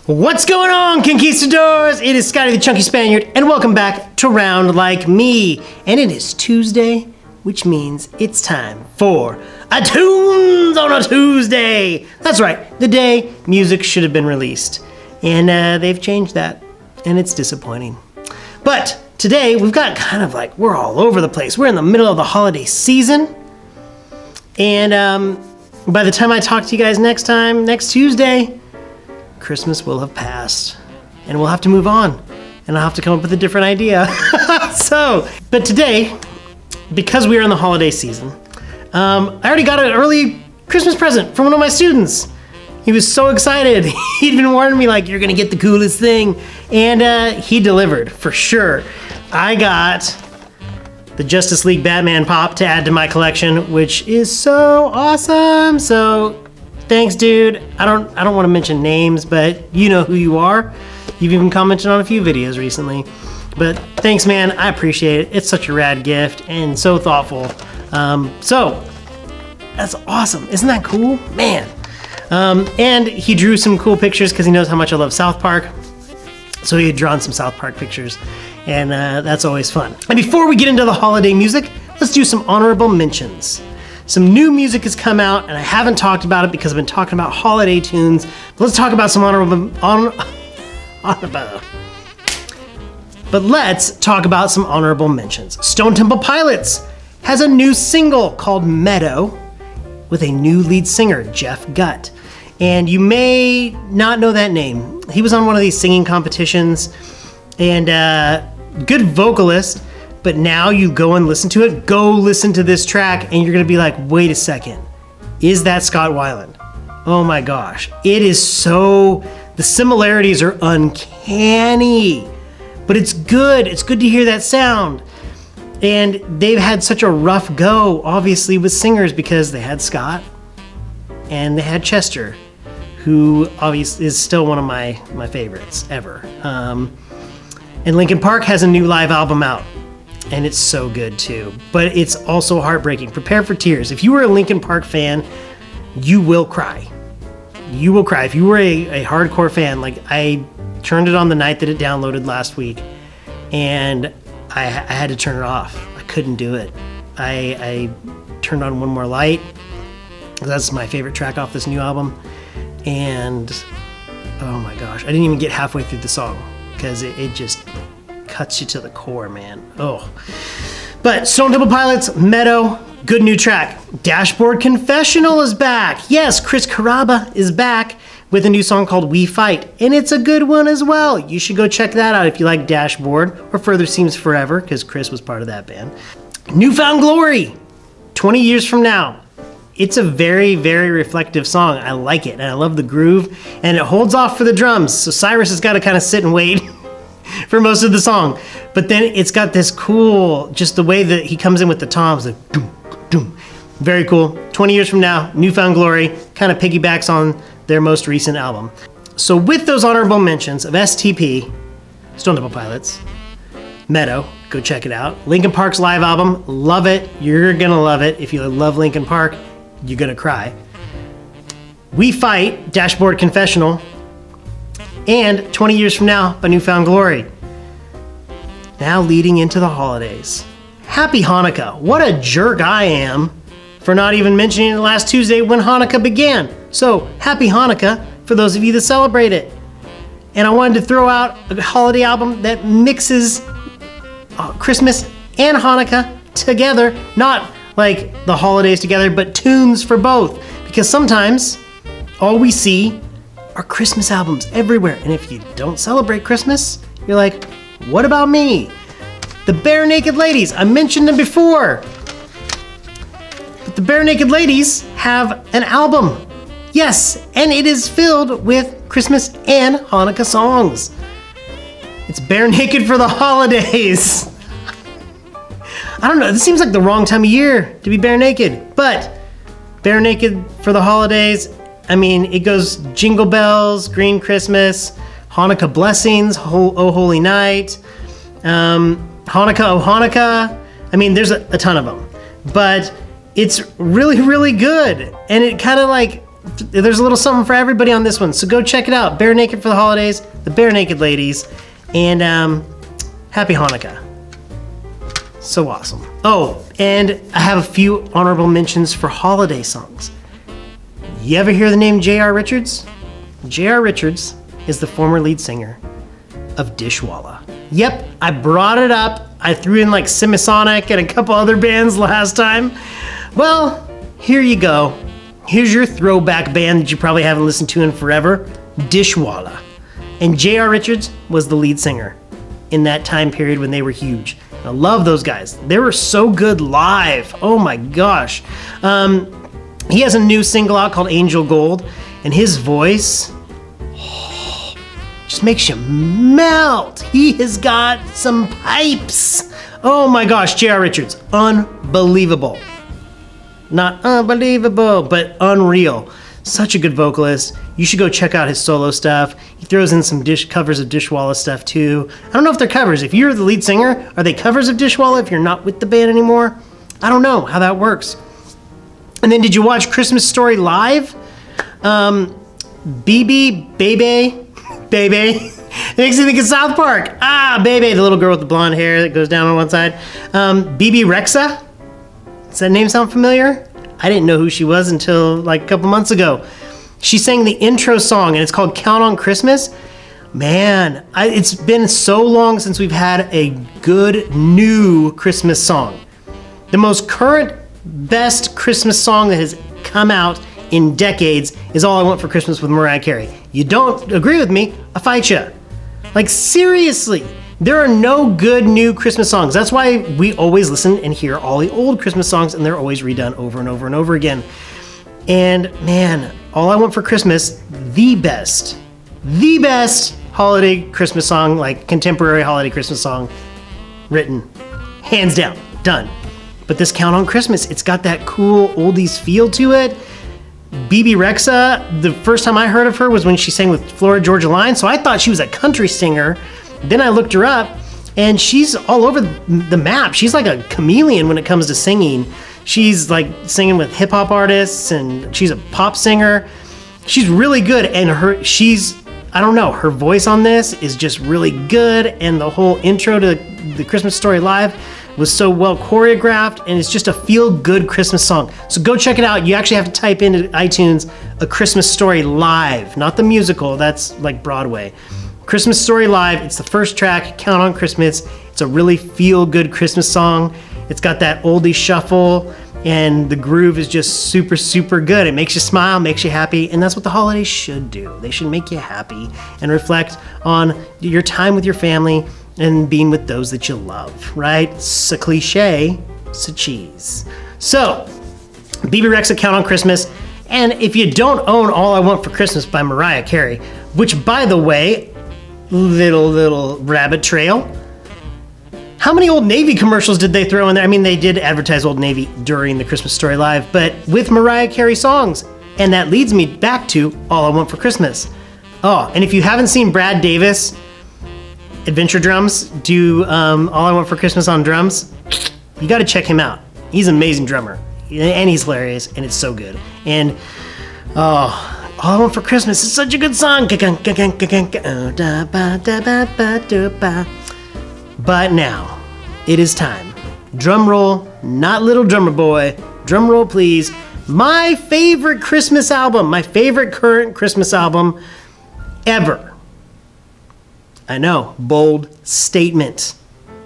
What's going on, Conquistadors? It is Scotty the Chunky Spaniard, and welcome back to Round Like Me. And it is Tuesday, which means it's time for a Tunes on a Tuesday. That's right, the day music should have been released. And they've changed that, and it's disappointing. But today, we've got kind of like, we're all over the place. We're in the middle of the holiday season. And by the time I talk to you guys next Tuesday, Christmas will have passed, and we'll have to move on, and I'll have to come up with a different idea. But today, because we are in the holiday season, I already got an early Christmas present from one of my students. He was so excited. He'd been warning me like, you're gonna get the coolest thing, and he delivered for sure. I got the Justice League Batman pop to add to my collection, which is so awesome. So thanks, dude. I don't want to mention names, but you know who you are. You've even commented on a few videos recently. But thanks, man. I appreciate it. It's such a rad gift and so thoughtful. So that's awesome. Isn't that cool? Man. And he drew some cool pictures because he knows how much I love South Park. So he had drawn some South Park pictures, and that's always fun. And before we get into the holiday music, let's do some honorable mentions. Some new music has come out, and I haven't talked about it because I've been talking about holiday tunes. But let's talk about some let's talk about some honorable mentions. Stone Temple Pilots has a new single called Meadow with a new lead singer, Jeff Gutt. And you may not know that name. He was on one of these singing competitions, and good vocalist. But now you go and listen to it, go listen to this track, and you're gonna be like, wait a second, is that Scott Weiland? Oh my gosh, it is so, the similarities are uncanny, but it's good to hear that sound. And they've had such a rough go, obviously, with singers because they had Scott and they had Chester, who obviously is still one of my favorites ever. And Linkin Park has a new live album out. And it's so good too, but it's also heartbreaking. Prepare for tears. If you were a Linkin Park fan, you will cry. You will cry. If you were a hardcore fan, like I turned it on the night that it downloaded last week, and I had to turn it off. I couldn't do it. I turned on One More Light. That's my favorite track off this new album. And oh my gosh, I didn't even get halfway through the song because it just cuts you to the core, man. Oh. But Stone Temple Pilots, Meadow, good new track. Dashboard Confessional is back. Yes, Chris Carrabba is back with a new song called We Fight, and it's a good one as well. You should go check that out if you like Dashboard or Further Seems Forever, because Chris was part of that band. Newfound Glory, 20 Years From Now. It's a very, very reflective song. I like it, and I love the groove, and it holds off for the drums, so Cyrus has got to kind of sit and wait for most of the song. But then it's got this cool, just the way that he comes in with the toms, like doom, doom. Very cool. 20 Years From Now, Newfound Glory, kind of piggybacks on their most recent album. So with those honorable mentions of STP, Stone Temple Pilots, Meadow, go check it out. Linkin Park's live album, love it. You're gonna love it. If you love Linkin Park, you're gonna cry. We Fight, Dashboard Confessional, and 20 Years From Now by Newfound Glory. Now leading into the holidays. Happy Hanukkah. What a jerk I am for not even mentioning it last Tuesday when Hanukkah began. So happy Hanukkah for those of you that celebrate it. And I wanted to throw out a holiday album that mixes Christmas and Hanukkah together. Not like the holidays together, but tunes for both. Because sometimes all we see are Christmas albums everywhere. And if you don't celebrate Christmas, you're like, what about me? The Bare Naked Ladies, I mentioned them before. But the Bare Naked Ladies have an album. Yes, and it is filled with Christmas and Hanukkah songs. It's Bare Naked for the holidays. I don't know, this seems like the wrong time of year to be bare naked, but Bare Naked for the holidays, I mean, it goes Jingle Bells, Green Christmas, Hanukkah Blessings, Oh Holy Night, Hanukkah, Oh Hanukkah. I mean, there's a ton of them, but it's really, really good. And it kind of like there's a little something for everybody on this one. So go check it out. Bare Naked for the holidays, the Bare Naked Ladies, and happy Hanukkah. So awesome. Oh, and I have a few honorable mentions for holiday songs. You ever hear the name J.R. Richards? J.R. Richards is the former lead singer of Dishwalla. Yep, I brought it up. I threw in like Semisonic and a couple other bands last time. Well, here you go. Here's your throwback band that you probably haven't listened to in forever, Dishwalla. And J.R. Richards was the lead singer in that time period when they were huge. I love those guys. They were so good live. Oh my gosh. He has a new single out called Angel Gold, and his voice just makes you melt. He has got some pipes. Oh my gosh, J.R. Richards, unbelievable. Not unbelievable, but unreal. Such a good vocalist. You should go check out his solo stuff. He throws in some covers of Dishwalla stuff too. I don't know if they're covers. If you're the lead singer, are they covers of Dishwalla if you're not with the band anymore? I don't know how that works. And then did you watch Christmas Story Live? Bebe, Bebe. It makes me think of South Park. Bebe, the little girl with the blonde hair that goes down on one side. Bebe Rexha. Does that name sound familiar? I didn't know who she was until like a couple months ago. She sang the intro song, and it's called Count on Christmas. Man, it's been so long since we've had a good new Christmas song. The most current, best Christmas song that has come out in decades is All I Want for Christmas with Mariah Carey. You don't agree with me, I fight ya. Like seriously, there are no good new Christmas songs. That's why we always listen and hear all the old Christmas songs, and they're always redone over and over and over again. And man, All I Want for Christmas, the best holiday Christmas song, like contemporary holiday Christmas song written, hands down, done. But this Count on Christmas, it's got that cool oldies feel to it. Bebe Rexha, the first time I heard of her was when she sang with Florida Georgia Line, so I thought she was a country singer. Then I looked her up, and she's all over the map. She's like a chameleon when it comes to singing. She's like singing with hip hop artists, and she's a pop singer. She's really good, and I don't know, her voice on this is just really good, and the whole intro to the Christmas Story Live was so well choreographed, and it's just a feel-good Christmas song. So go check it out. You actually have to type into iTunes A Christmas Story Live, not the musical, that's like Broadway. Christmas Story Live, it's the first track, Count on Christmas. It's a really feel-good Christmas song. It's got that oldie shuffle, and the groove is just super, super good. It makes you smile, makes you happy, and that's what the holidays should do. They should make you happy and reflect on your time with your family and being with those that you love, right? It's a cliche, it's a cheese. So, Bebe Rexha, Count on Christmas. And if you don't own All I Want for Christmas by Mariah Carey, which by the way, little rabbit trail, how many Old Navy commercials did they throw in there? I mean, they did advertise Old Navy during the Christmas Story Live, but with Mariah Carey songs. And that leads me back to All I Want for Christmas. Oh, and if you haven't seen Brad Davis, Adventure Drums, do All I Want for Christmas on drums, you gotta check him out. He's an amazing drummer, and he's hilarious, and it's so good. And, All I Want for Christmas is such a good song. But now, it is time. Drum roll, not little drummer boy. Drum roll, please. My favorite Christmas album, my favorite current Christmas album ever. I know, bold statement.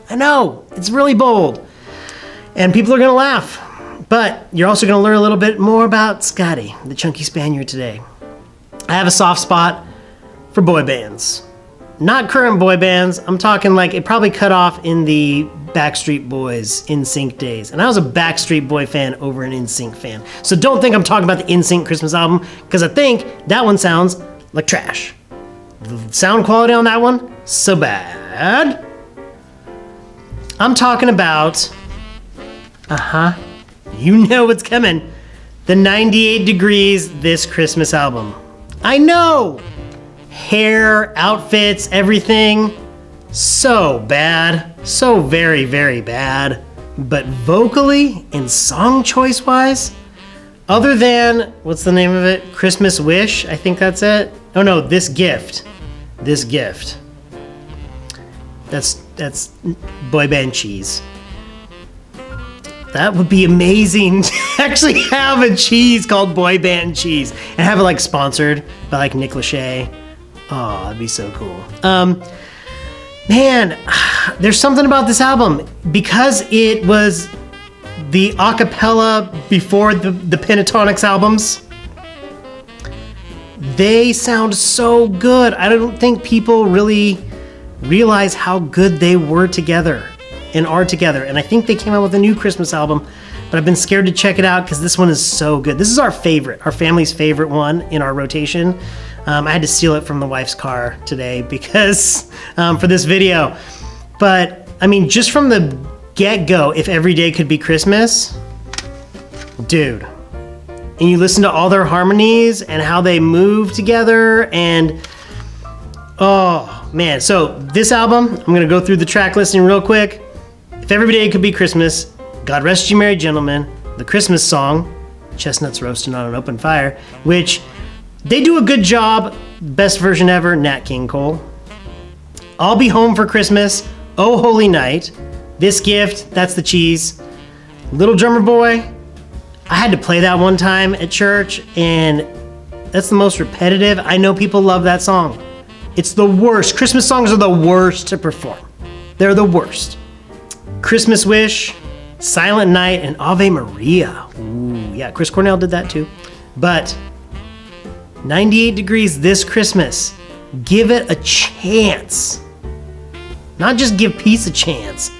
I know, it's really bold. And people are gonna laugh. But you're also gonna learn a little bit more about Scotty, the chunky Spaniard today. I have a soft spot for boy bands. Not current boy bands, I'm talking like it probably cut off in the Backstreet Boys NSYNC days. And I was a Backstreet Boy fan over an NSYNC fan. So don't think I'm talking about the NSYNC Christmas album, because I think that one sounds like trash. The sound quality on that one, so bad. I'm talking about, you know what's coming. The 98 Degrees This Christmas album. I know! Hair, outfits, everything, so bad. So very, very bad. But vocally and song choice wise, Other than, what's the name of it? Christmas Wish, I think that's it. Oh no, This Gift. This Gift. That's boy band cheese. That would be amazing to actually have a cheese called boy band cheese and have it like sponsored by like Nick Lachey. Oh, that'd be so cool. Man, there's something about this album because it was the acapella before the Pentatonics albums. They sound so good. I don't think people really realize how good they were together and are together. And I think they came out with a new Christmas album, but I've been scared to check it out because this one is so good. This is our favorite, our family's favorite one in our rotation. I had to steal it from the wife's car today because for this video. But I mean, just from the get-go, if every day could be Christmas, dude. And you listen to all their harmonies and how they move together and oh man. So this album, I'm gonna go through the track listing real quick. If Every Day Could Be Christmas, God Rest You Merry Gentlemen, the Christmas Song, Chestnuts Roasting on an Open Fire, which they do a good job. Best version ever, Nat King Cole. I'll Be Home for Christmas, Oh Holy Night, This Gift, that's the cheese. Little Drummer Boy, I had to play that one time at church, and that's the most repetitive. I know people love that song. It's the worst. Christmas songs are the worst to perform. They're the worst. Christmas Wish, Silent Night, and Ave Maria. Ooh, yeah, Chris Cornell did that too. But 98 Degrees This Christmas, give it a chance. Not just give Peace a chance.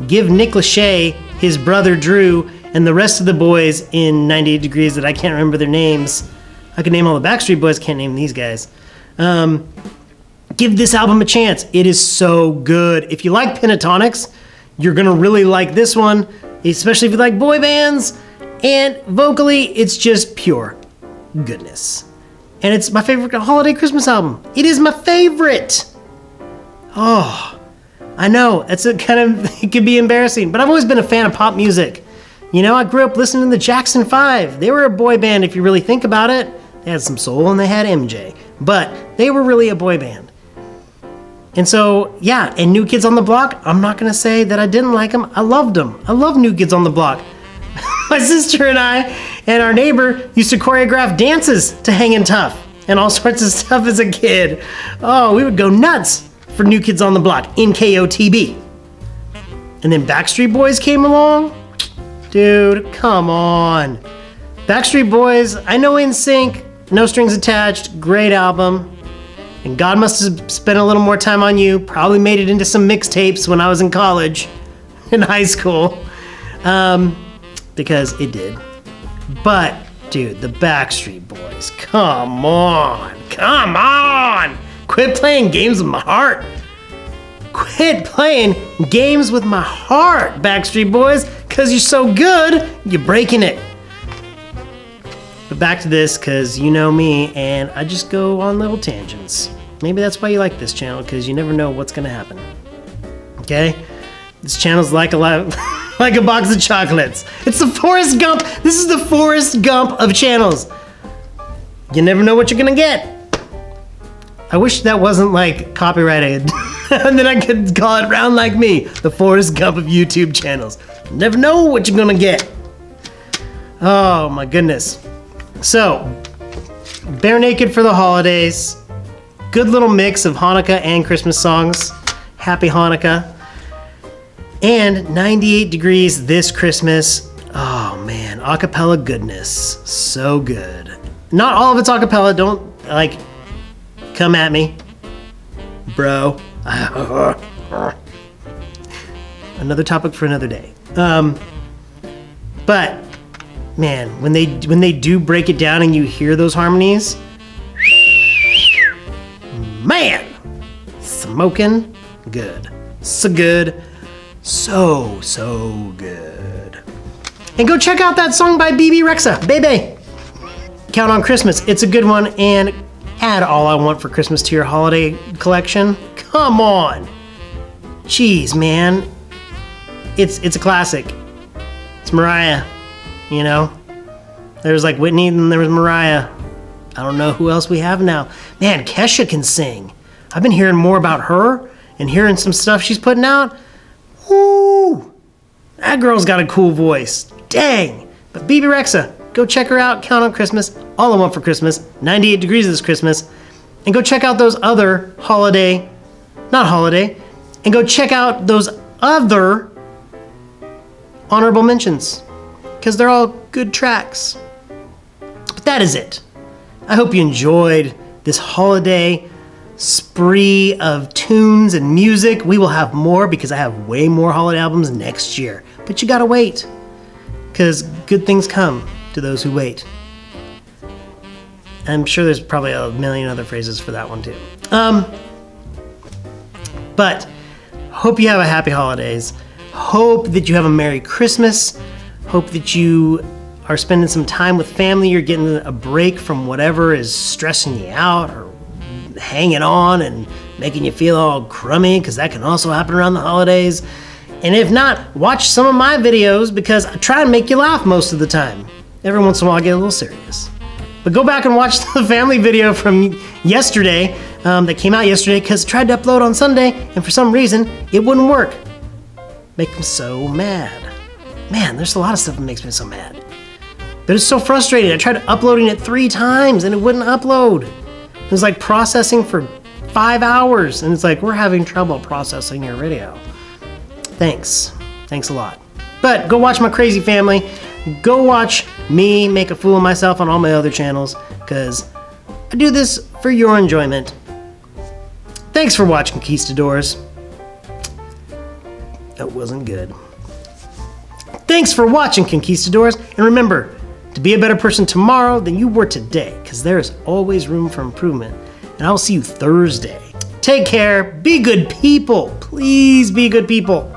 Give Nick Lachey, his brother Drew, and the rest of the boys in 98 Degrees that I can't remember their names. I can name all the Backstreet Boys, can't name these guys. Give this album a chance. It is so good. If you like Pentatonics, you're gonna really like this one, especially if you like boy bands. And vocally, it's just pure goodness. And it's my favorite holiday Christmas album. It is my favorite. Oh, I know, it's a kind of, it could be embarrassing, but I've always been a fan of pop music. You know, I grew up listening to the Jackson 5. They were a boy band if you really think about it. They had some soul and they had MJ, but they were really a boy band. And so, yeah, and New Kids on the Block, I'm not gonna say that I didn't like them. I loved them. I love New Kids on the Block. My sister and I and our neighbor used to choreograph dances to Hangin' Tough and all sorts of stuff as a kid. Oh, we would go nuts for New Kids on the Block, NKOTB. And then Backstreet Boys came along. Dude, come on. Backstreet Boys, I know NSYNC, No Strings Attached, great album. And God Must Have Spent a Little More Time on You, probably made it into some mixtapes when I was in college, in high school, because it did. But, dude, the Backstreet Boys, come on, come on! Quit playing games with my heart. Quit playing games with my heart, Backstreet Boys, because you're so good, you're breaking it. But back to this, because you know me, and I just go on little tangents. Maybe that's why you like this channel, because you never know what's going to happen. Okay? This channel's like a lot, like a box of chocolates. It's the Forrest Gump. This is the Forrest Gump of channels. You never know what you're going to get. I wish that wasn't like copyrighted. And then I could call it Round Like Me, the Forrest Gump of YouTube channels. Never know what you're gonna get. Oh my goodness. So, Bare Naked for the holidays. Good little mix of Hanukkah and Christmas songs. Happy Hanukkah. And 98 Degrees This Christmas. Oh man, acapella goodness. So good. Not all of it's acapella, don't like come at me, bro. Another topic for another day. But man, when they do break it down and you hear those harmonies, man, smoking good. So good. So good. And go check out that song by BB Rexa, Bebe. Count on Christmas. It's a good one, and add All I Want for Christmas to your holiday collection. Come on. Jeez, man. It's a classic. It's Mariah, you know? There's like Whitney and there was Mariah. I don't know who else we have now. Man, Kesha can sing. I've been hearing more about her and hearing some stuff she's putting out. Woo! That girl's got a cool voice. Dang. But BB Rexa, go check her out. Count on Christmas. All I Want for Christmas. 98 Degrees this Christmas. And go check out those other and go check out those other honorable mentions. Because they're all good tracks. But that is it. I hope you enjoyed this holiday spree of tunes and music. We will have more because I have way more holiday albums next year. But you gotta wait, because good things come to those who wait. I'm sure there's probably a million other phrases for that one too. But hope you have a happy holidays. Hope that you have a Merry Christmas. Hope that you are spending some time with family. You're getting a break from whatever is stressing you out or hanging on and making you feel all crummy, because that can also happen around the holidays. And if not, watch some of my videos, because I try and make you laugh most of the time. Every once in a while I get a little serious. But go back and watch the family video from yesterday that came out yesterday, because I tried to upload on Sunday and for some reason it wouldn't work. Make me so mad. Man, there's a lot of stuff that makes me so mad. But it's so frustrating. I tried uploading it 3 times and it wouldn't upload. It was like processing for 5 hours, and it's like, we're having trouble processing your video. Thanks. Thanks a lot. But go watch my crazy family. Go watch me make a fool of myself on all my other channels, because I do this for your enjoyment. Thanks for watching, Conquistadors. That wasn't good. Thanks for watching, Conquistadors, and remember to be a better person tomorrow than you were today, because there is always room for improvement. And I'll see you Thursday. Take care. Be good people. Please be good people.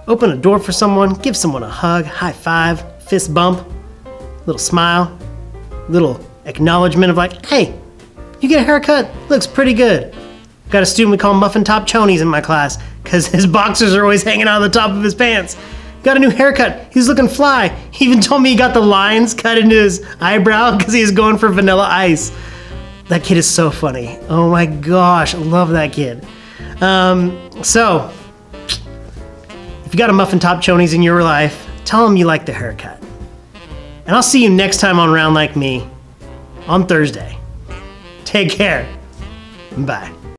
Open a door for someone. Give someone a hug, high five, fist bump, little smile, little acknowledgement of like, hey, you get a haircut. Looks pretty good. Got a student we call Muffin Top Chonies in my class, because his boxers are always hanging out of the top of his pants. Got a new haircut. He's looking fly. He even told me he got the lines cut into his eyebrow because he was going for Vanilla Ice. That kid is so funny. Oh my gosh, I love that kid. So, if you got a Muffin Top Chonies in your life, tell them you like the haircut. And I'll see you next time on Round Like Me on Thursday. Take care. Bye.